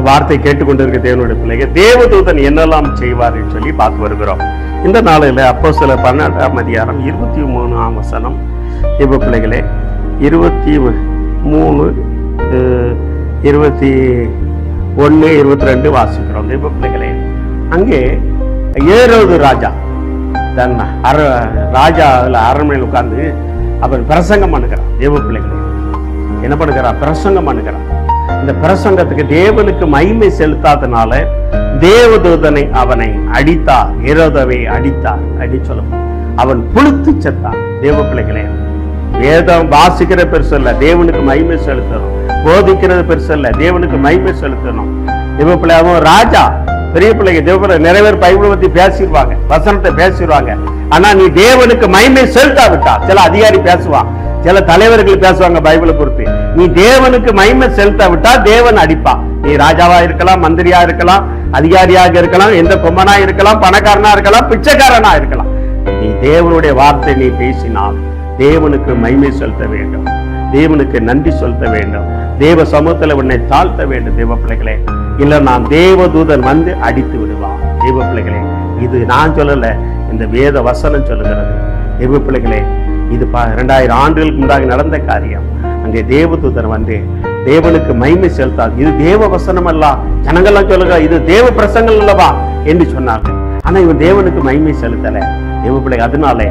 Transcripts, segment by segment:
வார்த்தை கேட்டுக்கொண்டிருக்க தேவனுடைய பிள்ளைகள், தேவதூதன் என்னெல்லாம் செய்வார் என்று சொல்லி பார்த்து வருகிறோம். இந்த நாளில் அப்போஸ்தலர் 12ஆம் அதிகாரம் 23ஆம் வசனம், தேவ பிள்ளைகளே, 23, 21, 22 வாசிக்கிறோம். தேவ பிள்ளைகளே, அங்கே ஏரோது ராஜா தன் ராஜா அரண்மனையில் உட்கார்ந்து அவன் பிரசங்கம் பண்ணுகிறான். தேவ பிள்ளைகளே, என்ன பண்ணுகிறான்? பிரசங்கம் பண்ணுகிறான். இந்த பிரசங்கத்துக்கு தேவனுக்கு மகிமை செலுத்தாதனால தேவதூதனை அவனை அடித்தார், ஏரோதாவை அடித்தார் அடி சொல்லும். அவன் புழுத்து செத்தான். தேவ பிள்ளைகளே, வேதம் வாசிக்கிற பெருசு இல்ல, தேவனுக்கு மகிமை செலுத்தணும். போதிக்கிறது பெருசு இல்ல, தேவனுக்கு மகிமை செலுத்தணும். தேவ பிள்ளை, அவன் ராஜா, பெரிய பிள்ளைங்க தேவ பிள்ளை நிறைய பேர் பைபிளை பத்தி பேசிடுவாங்க, வசனத்தை பேசிடுவாங்க. ஆனா நீ தேவனுக்கு மகிமை செலுத்தாவிட்டா, சில அதிகாரி பேசுவான், சில தலைவர்கள் பேசுவாங்க பைபிளை பொறுத்து, நீ தேவனுக்கு மகிமை செலுத்தாவிட்டா தேவன் அடிப்பா. நீ ராஜாவா இருக்கலாம், மந்திரியா இருக்கலாம், அதிகாரியாக இருக்கலாம், எந்த கொம்பனா இருக்கலாம், பணக்காரனா இருக்கலாம், பிச்சைக்காரனா இருக்கலாம். நீ தேவனுடைய வார்த்தை நீ பேசினால் தேவனுக்கு மகிமை செலுத்த வேண்டும், தேவனுக்கு நன்றி செலுத்த வேண்டும், தேவ சமூகத்துல உன்னை தாழ்த்த வேண்டும். தேவ பிள்ளைகளே, இல்ல நான் தேவதூதன் வந்து அடித்து விடுவான். தேவ பிள்ளைகளே, இது நான் சொல்லல, இந்த வேத வசனம் சொல்லுகிறது. தேவ பிள்ளைகளே, இது 2000 ஆண்டுகளுக்கு முன்னாடி நடந்த காரியம். அங்கே தேவதூதன் வந்து தேவனுக்கு மகிமை செலுத்தாது. இது தேவ வசனம் அல்ல, ஜனங்கள்லாம் சொல்லுங்க இது தேவ பிரசங்கள் அல்லவா என்று சொன்னார்கள். ஆனா இவன் தேவனுக்கு மகிமை செலுத்தல. தேவ பிள்ளை, அதனாலே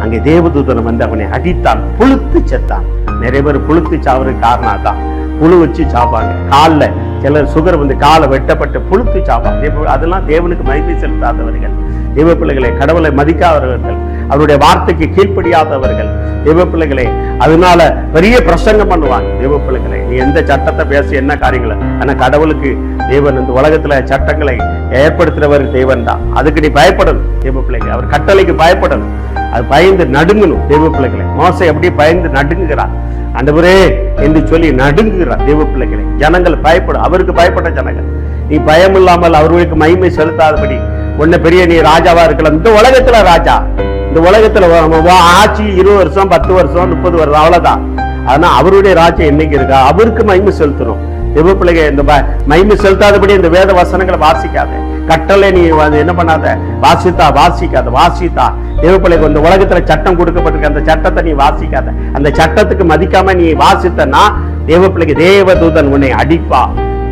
அங்கே தேவதூதன் வந்து அவனை அடித்தான், புழுத்து செத்தான். நிறைய பேர் புழுத்து சாவதுக்கு காரணம் தான். புழு வச்சு சாப்பாங்க, காலில் சிலர் சுகர் வந்து காலை வெட்டப்பட்டு புழுத்து சாப்பாங்க. அதெல்லாம் தேவனுக்கு மகிமை செலுத்தாதவர்கள். தேவ பிள்ளைகளை, கடவுளை மதிக்காதவர்கள், அவருடைய வார்த்தைக்கு கீழ்ப்படியாதவர்கள். தேவ பிள்ளைகளே, அதனால பெரிய பிரசங்கம் பண்ணுவாங்க. தேவ பிள்ளைகளே, நீ எந்த சட்டத்தை பேசி என்ன காரியங்களை, ஆனா கடவுளுக்கு தேவன் இந்த உலகத்துல சட்டங்களை ஏற்படுத்துறவர் தேவன் தான். அதுக்கு நீ பயப்படணும். தேவ பிள்ளைகளை, அவர் கட்டளைக்கு பயப்படணும், அது பயந்து நடுங்கணும். தேவ பிள்ளைகளை, மோசை எப்படி பயந்து நடுங்குகிறார், ஆண்டவரே என்று சொல்லி நடுங்குகிறார். தேவ பிள்ளைகளை, ஜனங்கள் பயப்படும், அவருக்கு பயப்பட்ட ஜனங்கள். நீ பயம் இல்லாமல் அவர்களுக்கு மகிமை செலுத்தாதபடி ஒன்னு பெரிய நீ ராஜாவா இருக்கலாம். இந்த உலகத்துல ராஜா, இந்த உலகத்துல ஆட்சி 20 வருஷம், 10 வருஷம், 30 வருஷம், அவ்வளவுதான். ஆனா அவருடைய ராஜ்யம் என்னைக்கு இருக்கா, அவருக்கு மகிமை செலுத்தணும். தேவ பிள்ளைகள், இந்த மகிமை செலுத்தாதபடி இந்த வேத வசனங்களை வாசிக்காத, கட்டளை நீ என்ன பண்ணாத, வாசித்தா. தேவ பிள்ளைக்கு இந்த உலகத்துல சட்டம் கொடுக்கப்பட்டிருக்க, அந்த சட்டத்தை நீ வாசிக்காத, அந்த சட்டத்துக்கு மதிக்காம நீ வாசித்தனா தேவ பிள்ளைக்கு தேவதூதன் உன்னை அடிப்பா,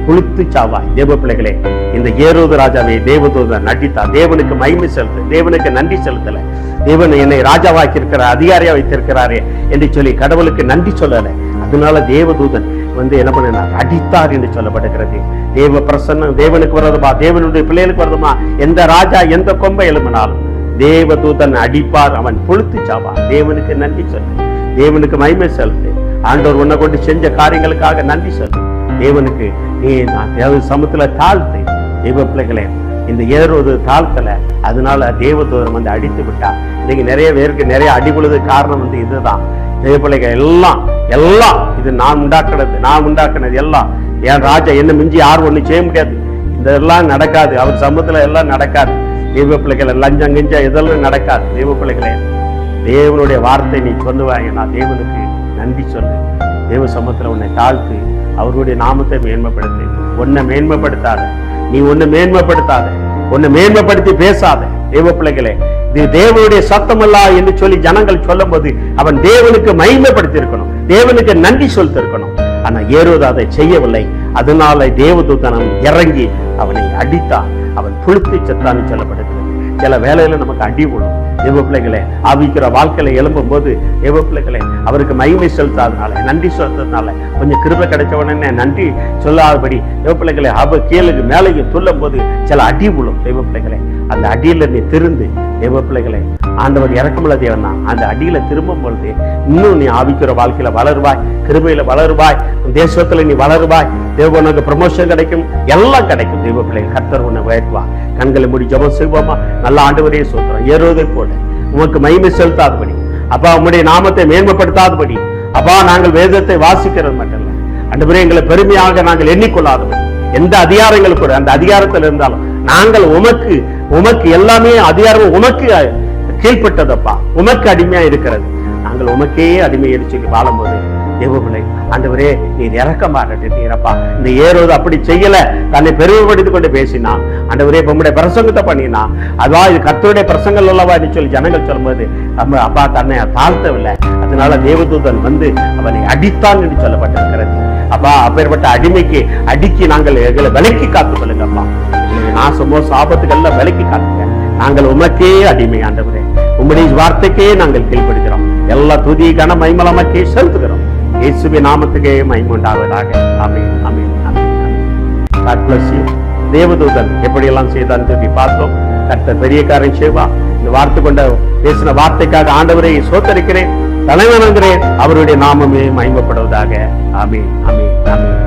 புழுத்து சாவாய். தேவ பிள்ளைகளே, இந்த ஏரோது ராஜாவை தேவதூதன் அடித்தா. தேவனுக்கு மகிமை செலுத்து, தேவனுக்கு நன்றி செலுத்தல. தேவன் என்னை ராஜாவாக்கி இருக்கிறார், அதிகாரியா வைத்திருக்கிறாரே என்று சொல்லி கடவுளுக்கு நன்றி சொல்லல. அதனால தேவதூதன் வந்து என்ன பண்ணினார், அடித்தார் என்று சொல்லப்படுகிறது. தேவ பிரசன்னம் தேவனுக்கு வருதுமா, தேவனுடைய பிள்ளைகளுக்கு வருதுமா. எந்த ராஜா எந்த கொம்பை எழுப்பினாலும் தேவதூதன் அடிப்பார், அவன் புழுத்து சாவார். தேவனுக்கு நன்றி சொல்லு, தேவனுக்கு மகிமை செலுத்து. ஆண்டவர் உன்னை கொண்டு செஞ்ச காரியங்களுக்காக நன்றி சொல்லு. தேவனுக்கு நீ சமத்துல தாழ்த்து. தேவ பிள்ளைகளே, இந்த ஏறுவது தாழ்த்தல, அதனால தேவதூதன் வந்து அடித்து விட்டா. இன்னைக்கு நிறைய பேருக்கு நிறைய அடிபொழுது காரணம் வந்து இதுதான். தேவ பிள்ளைகள், எல்லாம் இது நான் உண்டாக்குனது எல்லாம். என் ராஜா என்ன மிஞ்சி யாரும் ஒண்ணு செய்ய முடியாது, இதெல்லாம் நடக்காது, அவர் சமூகத்துல எல்லாம் நடக்காது. தேவ பிள்ளைகளை, லஞ்சம் கிஞ்ச இதெல்லாம் நடக்காது. தேவ பிள்ளைகளே, தேவனுடைய வார்த்தை நீ சொல்லுவாங்க, நான் தேவனுக்கு நன்றி சொல்லு. தேவ சமூகத்துல உன்னை தாழ்த்து, அவருடைய நாமத்தை மேன்மைப்படுத்து. உன்னை மேன்மைப்படுத்தாத, நீ ஒன்னு மேன்மைப்படுத்தாத, ஒன்னு மேன்மைப்படுத்தி பேசாத. தேவ பிள்ளைகளே, இது தேவனுடைய சத்தமல்லா என்று சொல்லி ஜனங்கள் சொல்லும் போது அவன் தேவனுக்கு மகிமைப்படுத்தி இருக்கணும், தேவனுக்கு நன்றி சொல்லிட்டு இருக்கணும். ஆனா ஏரோது அதை செய்யவில்லை. அதனால தேவதூதன் இறங்கி அவனை அடித்தான், அவன் புழுத்து செத்தான்னு சொல்லப்படுகிறது. சில வேலையில நமக்கு அடி விடும். தேவ பிள்ளைகளை, ஆவிக்கிற வாழ்க்கையில எழும்பும் போது தேவ பிள்ளைகளை அவருக்கு மகிமை செலுத்தாதனால, நன்றி செலுத்ததுனால, கொஞ்சம் கிருபை கிடைச்ச உடனே நன்றி சொல்லாதபடி தேவ பிள்ளைகளை கீழுக்கு மேலையும் சொல்லும் போது சில அடி விழும். தேவ பிள்ளைகளை, அந்த அடியில நீ திருந்து, தேவ பிள்ளைகளை, ஆண்டவர் இறக்கமுள்ள தேவன் தான். அந்த அடியில திரும்பும் பொழுது இன்னும் நீ ஆவிக்கிற வாழ்க்கையில வளருவாய், கிருபையில வளருவாய், தேசத்துல நீ வளருவாய். தேவ உனக்கு ப்ரமோஷன் கிடைக்கும், எல்லாம் கிடைக்கும். தேவ பிள்ளைகள், கர்த்தர் உன்னை உயர்த்துவா. கண்களை மூடி ஜெபம் செய்வோமா? நல்ல ஆண்டவரே சோத்திரம். ஏறுவதை போல உமக்கு மகிமை செலுத்தாதபடி, அப்பா உம்முடைய நாமத்தை மேன்மைப்படுத்தாதபடி, அப்பா நாங்கள் வேதத்தை வாசிக்கிறது மட்டும் இல்ல ஆண்டவரே, எங்களை பெருமையாக நாங்கள் எண்ணிக்கொள்ளாதபடி, எந்த அதிகாரங்கள் கூட அந்த அதிகாரத்தில் இருந்தாலும் நாங்கள் உமக்கு எல்லாமே அதிகாரம் உமக்கு கீழ்பட்டதப்பா, உமக்கு அடிமையா இருக்கிறது. நாங்கள் உமக்கே அடிமையை சொல்லி வாழும்போது தேவபிள்ளை, ஆண்டவரே நீர் இறக்கமாட்டீரப்பா. இந்த ஏரோது அப்படி செய்யல, தன்னை பெருமைப்படுத்திக் கொண்டு பேசினா. ஆண்டவரே உம்முடைய பிரசங்கத்தை பண்ணினா, அதுவா இது கர்த்தருடைய பிரசங்கள் அல்லவா என்று சொல்லி ஜனங்கள் சொல்லும்போது அப்பா தன்னை தாழ்த்தவில்லை. அதனால தேவதூதன் வந்து அவனை அடித்தான் என்று சொல்லப்பட்டிருக்கிறது. அப்பா அப்பேற்பட்ட அடிக்கு நாங்கள் எங்களை விலைக்கு காத்துக் கொள்ளுங்கப்பா. நாசமோ சாபத்துக்கெல்லாம் விலைக்கு காத்துங்க. நாங்கள் உமக்கே அடிமை ஆண்டவரே, உம்முடைய வார்த்தைக்கே நாங்கள் கீழ்ப்படுகிறோம். எல்லா துதி கன மைமலமக்கே செலுத்துகிறோம். இயேசுவின் நாமத்துக்கே மகிமை உண்டாவதாக. ஆமென், ஆமென், ஆமென். God bless you. தேவதூதன் எப்படியெல்லாம் செய்தான் சொல்லி பார்த்தோம். கர்த்தர் பெரிய காரியம் செய்வா. இந்த வார்த்தை கொண்ட பேசின வார்த்தைக்காக ஆண்டவரை சோத்தரிக்கிறேன், தலைவணங்குகிறேன். அவருடைய நாமமே மகிமைப்படுவதாக. ஆமென், ஆமென், ஆமென்.